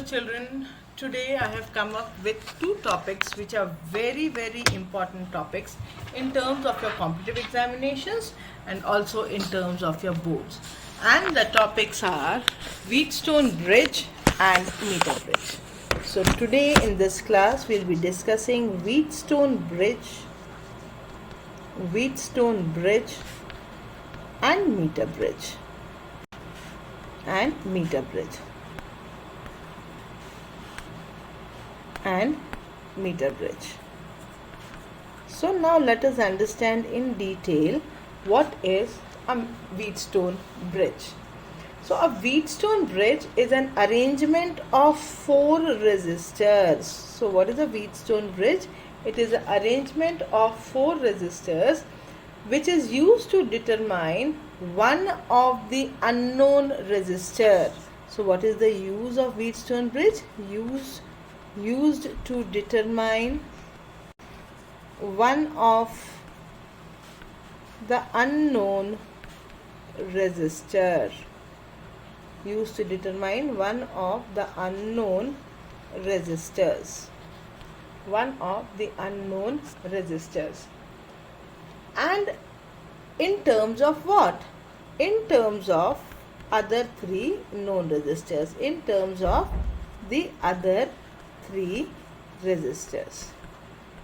children, today I have come up with two topics which are very important topics in terms of your competitive examinations and also in terms of your boards. And the topics are Wheatstone bridge and meter bridge. So today in this class we'll be discussing Wheatstone bridge and meter bridge. So now let us understand in detail what is a Wheatstone bridge. So a Wheatstone bridge is an arrangement of 4 resistors. So what is a Wheatstone bridge? It is an arrangement of 4 resistors which is used to determine one of the unknown resistor. So what is the use of Wheatstone bridge? Used to determine one of the unknown resistor. Used to determine one of the unknown resistors. And in terms of what? In terms of other 3 known resistors. In terms of the other 3 resistors.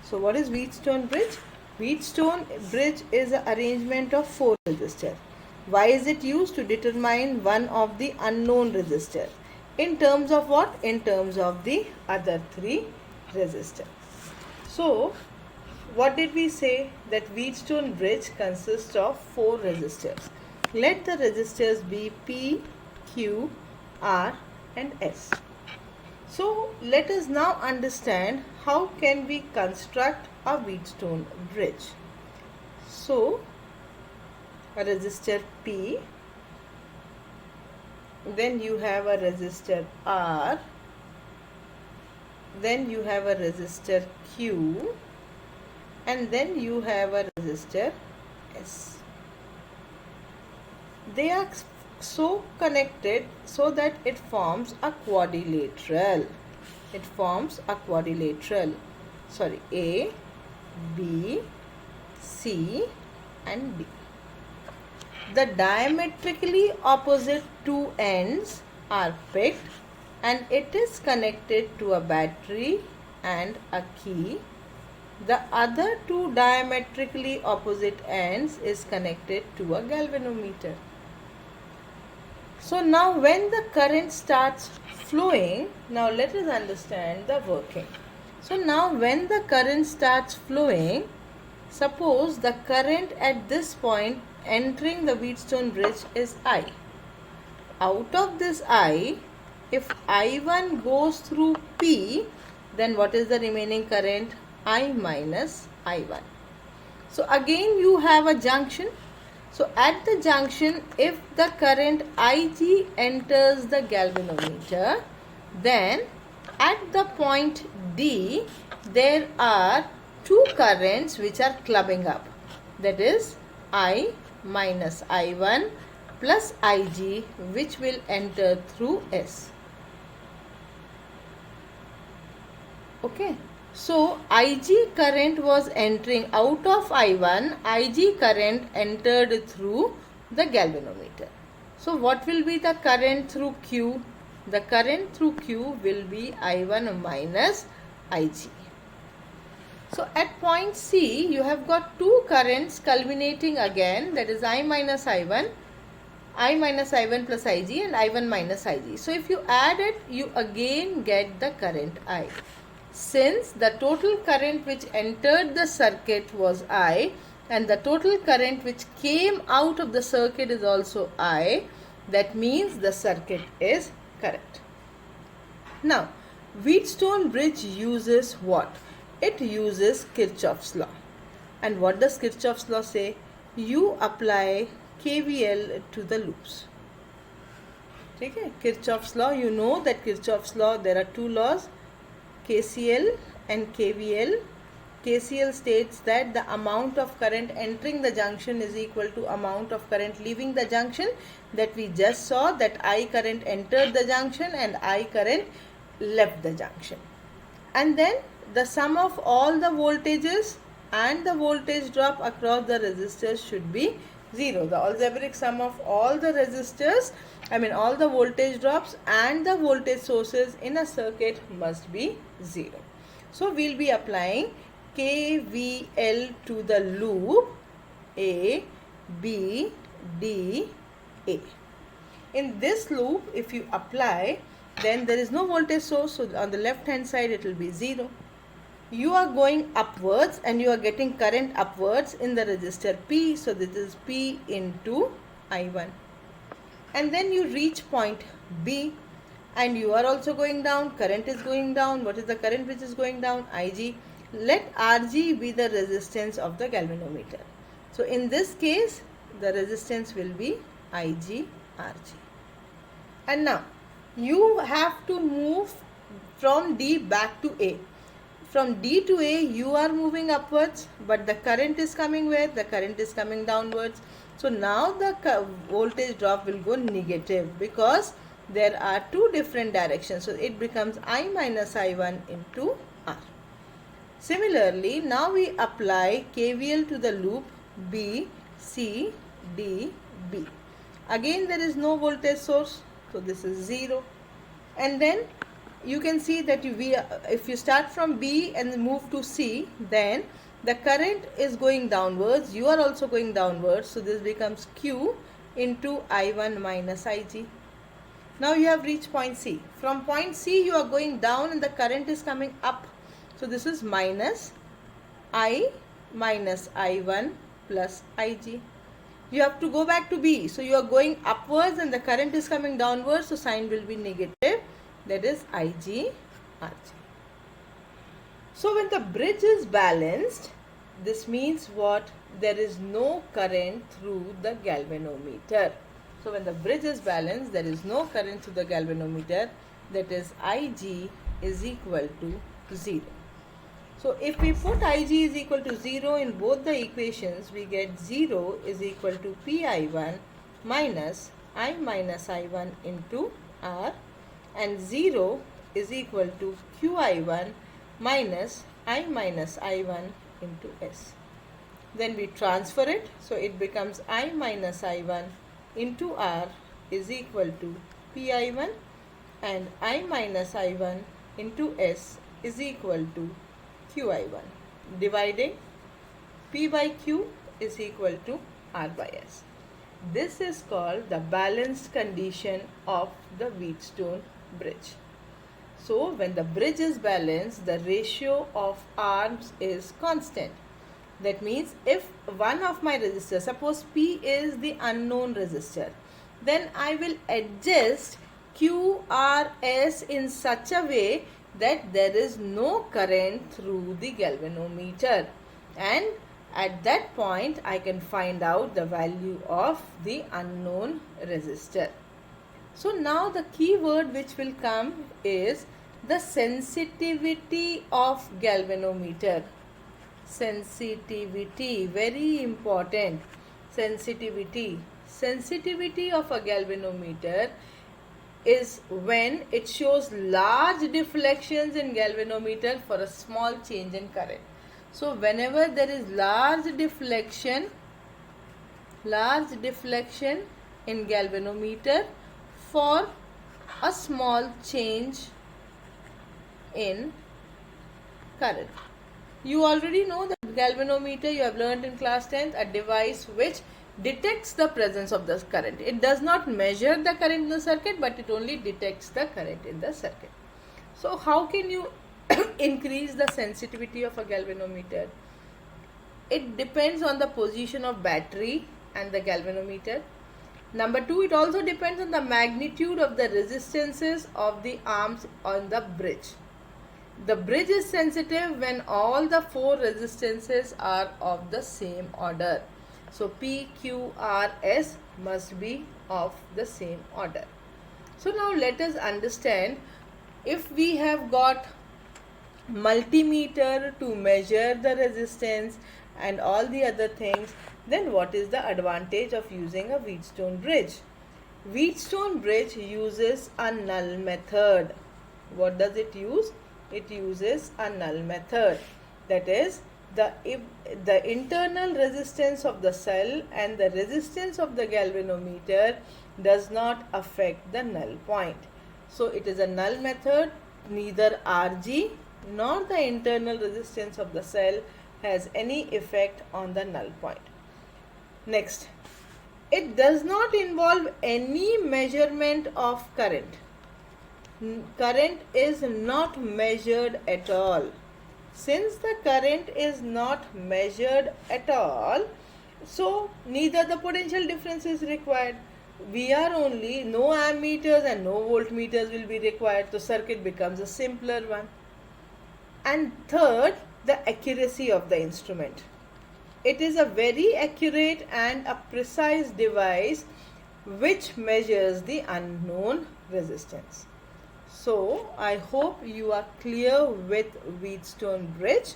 So what is Wheatstone bridge? Wheatstone bridge is an arrangement of 4 resistors. Why is it used? To determine one of the unknown resistor. In terms of what? In terms of the other 3 resistors. So what did we say? That Wheatstone bridge consists of 4 resistors. Let the resistors be P, Q, R and S. So let us now understand how can we construct a Wheatstone bridge. So a resistor P, then you have a resistor R, then you have a resistor Q, and then you have a resistor S. They are so connected so that it forms a quadrilateral. A, B, C and D. The diametrically opposite 2 ends are picked and it is connected to a battery and a key. The other 2 diametrically opposite ends is connected to a galvanometer. So now when the current starts flowing, now let us understand the working. So now when the current starts flowing, suppose the current at this point entering the Wheatstone bridge is I. Out of this I, if I1 goes through P, then what is the remaining current? I minus I1. So again you have a junction. So at the junction, if the current Ig enters the galvanometer, then at the point D, there are 2 currents which are clubbing up. That is I minus I1 plus Ig, which will enter through S. Okay. So Ig current was entering out of I1, Ig current entered through the galvanometer. So what will be the current through Q? The current through Q will be I1 minus Ig. So at point C, you have got 2 currents culminating again, that is I minus I1 plus Ig and I1 minus Ig. So if you add it, you again get the current I. Since the total current which entered the circuit was I and the total current which came out of the circuit is also I, that means the circuit is correct. Now, Wheatstone bridge uses what? It uses Kirchhoff's law. And what does Kirchhoff's law say? You apply KVL to the loops. Okay? Kirchhoff's law, you know that Kirchhoff's law, there are 2 laws, KCL and KVL. KCL states that the amount of current entering the junction is equal to amount of current leaving the junction, that we just saw that I current entered the junction and I current left the junction. And then the sum of all the voltages and the voltage drop across the resistors should be 0. The algebraic sum of all the resistors, all the voltage drops and the voltage sources in a circuit must be 0. So we'll be applying KVL to the loop A, B, D, A. In this loop, if you apply, then there is no voltage source, so on the left hand side it will be 0. You are going upwards and you are getting current upwards in the resistor P, so this is P into I1. And then you reach point B and you are also going down, current is going down. What is the current which is going down? Ig. Let Rg be the resistance of the galvanometer. So in this case, the resistance will be Ig Rg. And now you have to move from D back to A. From D to A you are moving upwards, but the current is coming where? The current is coming downwards. So now the voltage drop will go negative because there are two different directions. So it becomes I minus I1 into R. Similarly, now we apply KVL to the loop B, C, D, B. Again there is no voltage source, so this is 0. And then you can see that if you start from B and move to C, then the current is going downwards, you are also going downwards, so this becomes Q into I1 minus Ig. Now you have reached point C. From point C you are going down and the current is coming up, so this is minus I minus I1 plus Ig. You have to go back to B, so you are going upwards and the current is coming downwards, so sign will be negative, that is Ig Rg. So when the bridge is balanced, this means what? There is no current through the galvanometer. So when the bridge is balanced, there is no current through the galvanometer, that is Ig is equal to 0. So if we put Ig is equal to 0 in both the equations, we get 0 is equal to Pi1 minus I minus I1 into R, and 0 is equal to Qi1 minus I minus I1 into S. Then we transfer it, so it becomes I minus I1 into R is equal to Pi1, and I minus I1 into S is equal to Qi1. Dividing P by Q is equal to R by S. This is called the balanced condition of the Wheatstone bridge. So when the bridge is balanced, the ratio of arms is constant. That means if one of my resistors, suppose P is the unknown resistor, then I will adjust QRS in such a way that there is no current through the galvanometer, and at that point I can find out the value of the unknown resistor. So now the key word which will come is the sensitivity of galvanometer. Sensitivity, very important. Sensitivity of a galvanometer is when it shows large deflections in galvanometer for a small change in current. So whenever there is large deflection in galvanometer for a small change in current. You already know that galvanometer, you have learned in class 10th, a device which detects the presence of the current. It does not measure the current in the circuit, but it only detects the current in the circuit. So how can you increase the sensitivity of a galvanometer? It depends on the position of battery and the galvanometer. Number 2, it also depends on the magnitude of the resistances of the arms on the bridge. The bridge is sensitive when all the 4 resistances are of the same order. So P, Q, R, S must be of the same order. So now let us understand, if we have got multimeter to measure the resistance and all the other things, then what is the advantage of using a Wheatstone bridge? Wheatstone bridge uses a null method. What does it use? It uses a null method. That is, if the internal resistance of the cell and the resistance of the galvanometer does not affect the null point. So it is a null method. Neither Rg nor the internal resistance of the cell has any effect on the null point. Next, it does not involve any measurement of current. Current is not measured at all. Since the current is not measured at all, so neither the potential difference is required. No ammeters and no voltmeters will be required. The circuit becomes a simpler one. And third, the accuracy of the instrument. It is a very accurate and a precise device which measures the unknown resistance. So, I hope you are clear with Wheatstone bridge.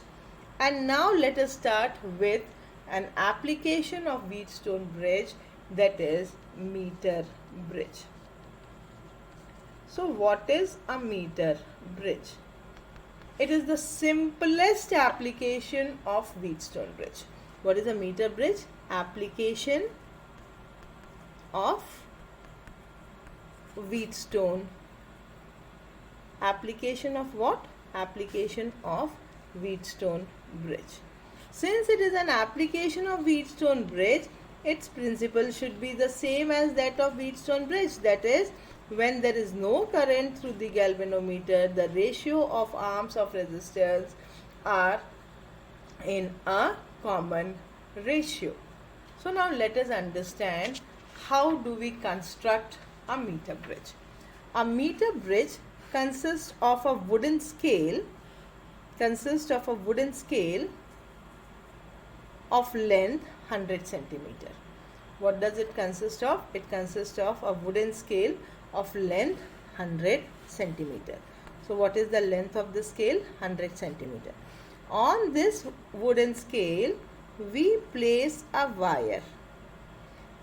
And now let us start with an application of Wheatstone bridge, that is meter bridge. So, what is a meter bridge? It is the simplest application of Wheatstone bridge. What is a meter bridge? Application of Wheatstone. Application of what? Application of Wheatstone bridge. Since it is an application of Wheatstone bridge, its principle should be the same as that of Wheatstone bridge. That is, when there is no current through the galvanometer, the ratio of arms of resistors are in a common ratio. So now let us understand how do we construct a meter bridge. A meter bridge consists of a wooden scale of length 100 centimeter. What does it consist of? It consists of a wooden scale of length 100 centimeter. So what is the length of the scale? 100 centimeter. On this wooden scale, we place a wire.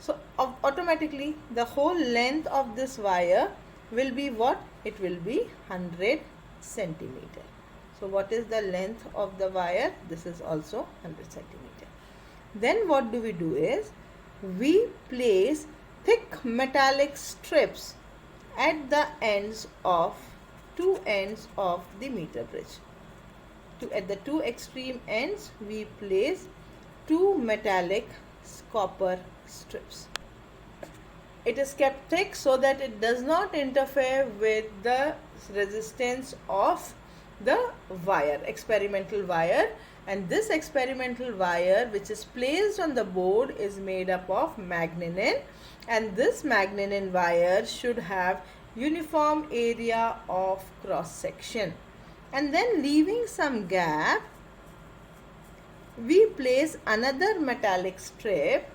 So automatically the whole length of this wire will be what? It will be 100 centimeter. So what is the length of the wire? This is also 100 centimeter. Then what do we do is, we place thick metallic strips at the two ends of the meter bridge. At the two extreme ends, we place two metallic copper strips. It is kept thick so that it does not interfere with the resistance of the wire, experimental wire. And this experimental wire, which is placed on the board, is made up of magnenin, and this magnenin wire should have uniform area of cross section. And then, leaving some gap, we place another metallic strip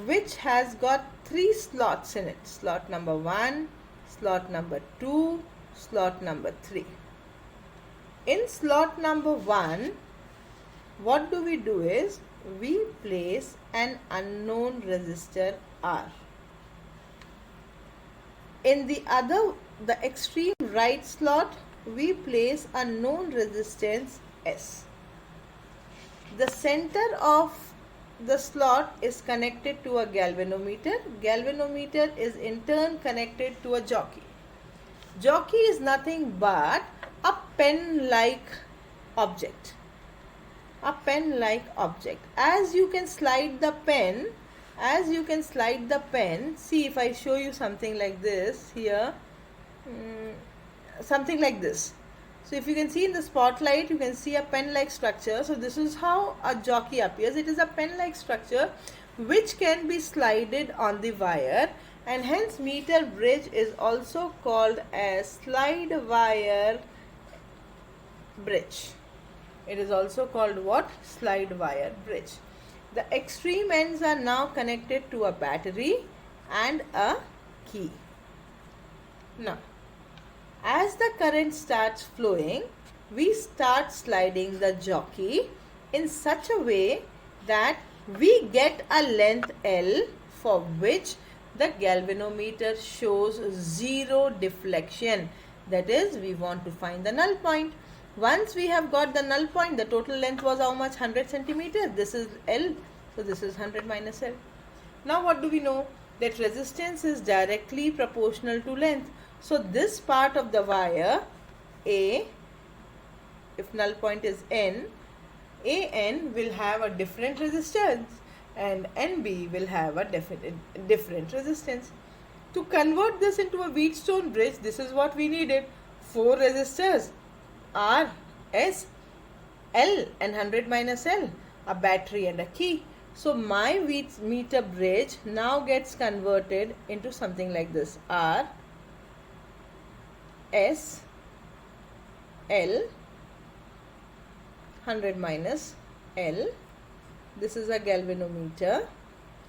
which has got 3 slots in it. Slot number 1, slot number 2, slot number 3. In slot number 1, what do we do is, we place an unknown resistor R. In the extreme right slot, we place a known resistance S. The center of the slot is connected to a galvanometer. Galvanometer is in turn connected to a jockey. Jockey is nothing but a pen-like object. A pen-like object. As you can slide the pen, see, if I show you something like this here, something like this. So if you can see in the spotlight, you can see a pen-like structure. So this is how a jockey appears. It is a pen-like structure which can be slided on the wire, and hence meter bridge is also called as slide wire bridge. It is also called what? Slide wire bridge. The extreme ends are now connected to a battery and a key. Now, as the current starts flowing, we start sliding the jockey in such a way that we get a length L for which the galvanometer shows zero deflection. That is, we want to find the null point. Once we have got the null point, the total length was how much? 100 centimeters. This is L. So this is 100 minus L. Now what do we know? That resistance is directly proportional to length. So this part of the wire A, if null point is N, AN will have a different resistance and NB will have a different resistance. To convert this into a Wheatstone bridge, this is what we needed. 4 resistors, R, S, L and 100 minus L, a battery and a key. So my Wheatmeter bridge now gets converted into something like this. R, S, L, 100 minus L. This is a galvanometer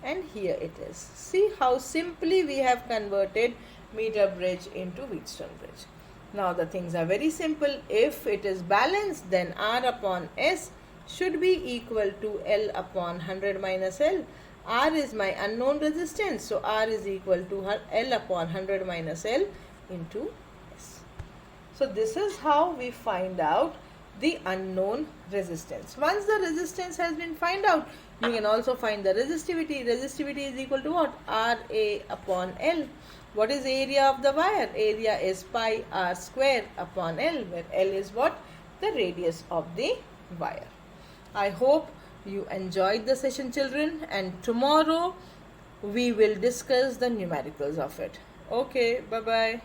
and here it is. See how simply we have converted meter bridge into Wheatstone bridge. Now the things are very simple. If it is balanced, then R upon S should be equal to L upon 100 minus L. R is my unknown resistance, so R is equal to L upon 100 minus L into S. So this is how we find out the unknown resistance. Once the resistance has been found out, you can also find the resistivity. Resistivity is equal to what? RA upon L. What is area of the wire? Area is pi r square upon L, where L is what? The radius of the wire. I hope you enjoyed the session, children, and tomorrow we will discuss the numericals of it. Okay, bye-bye.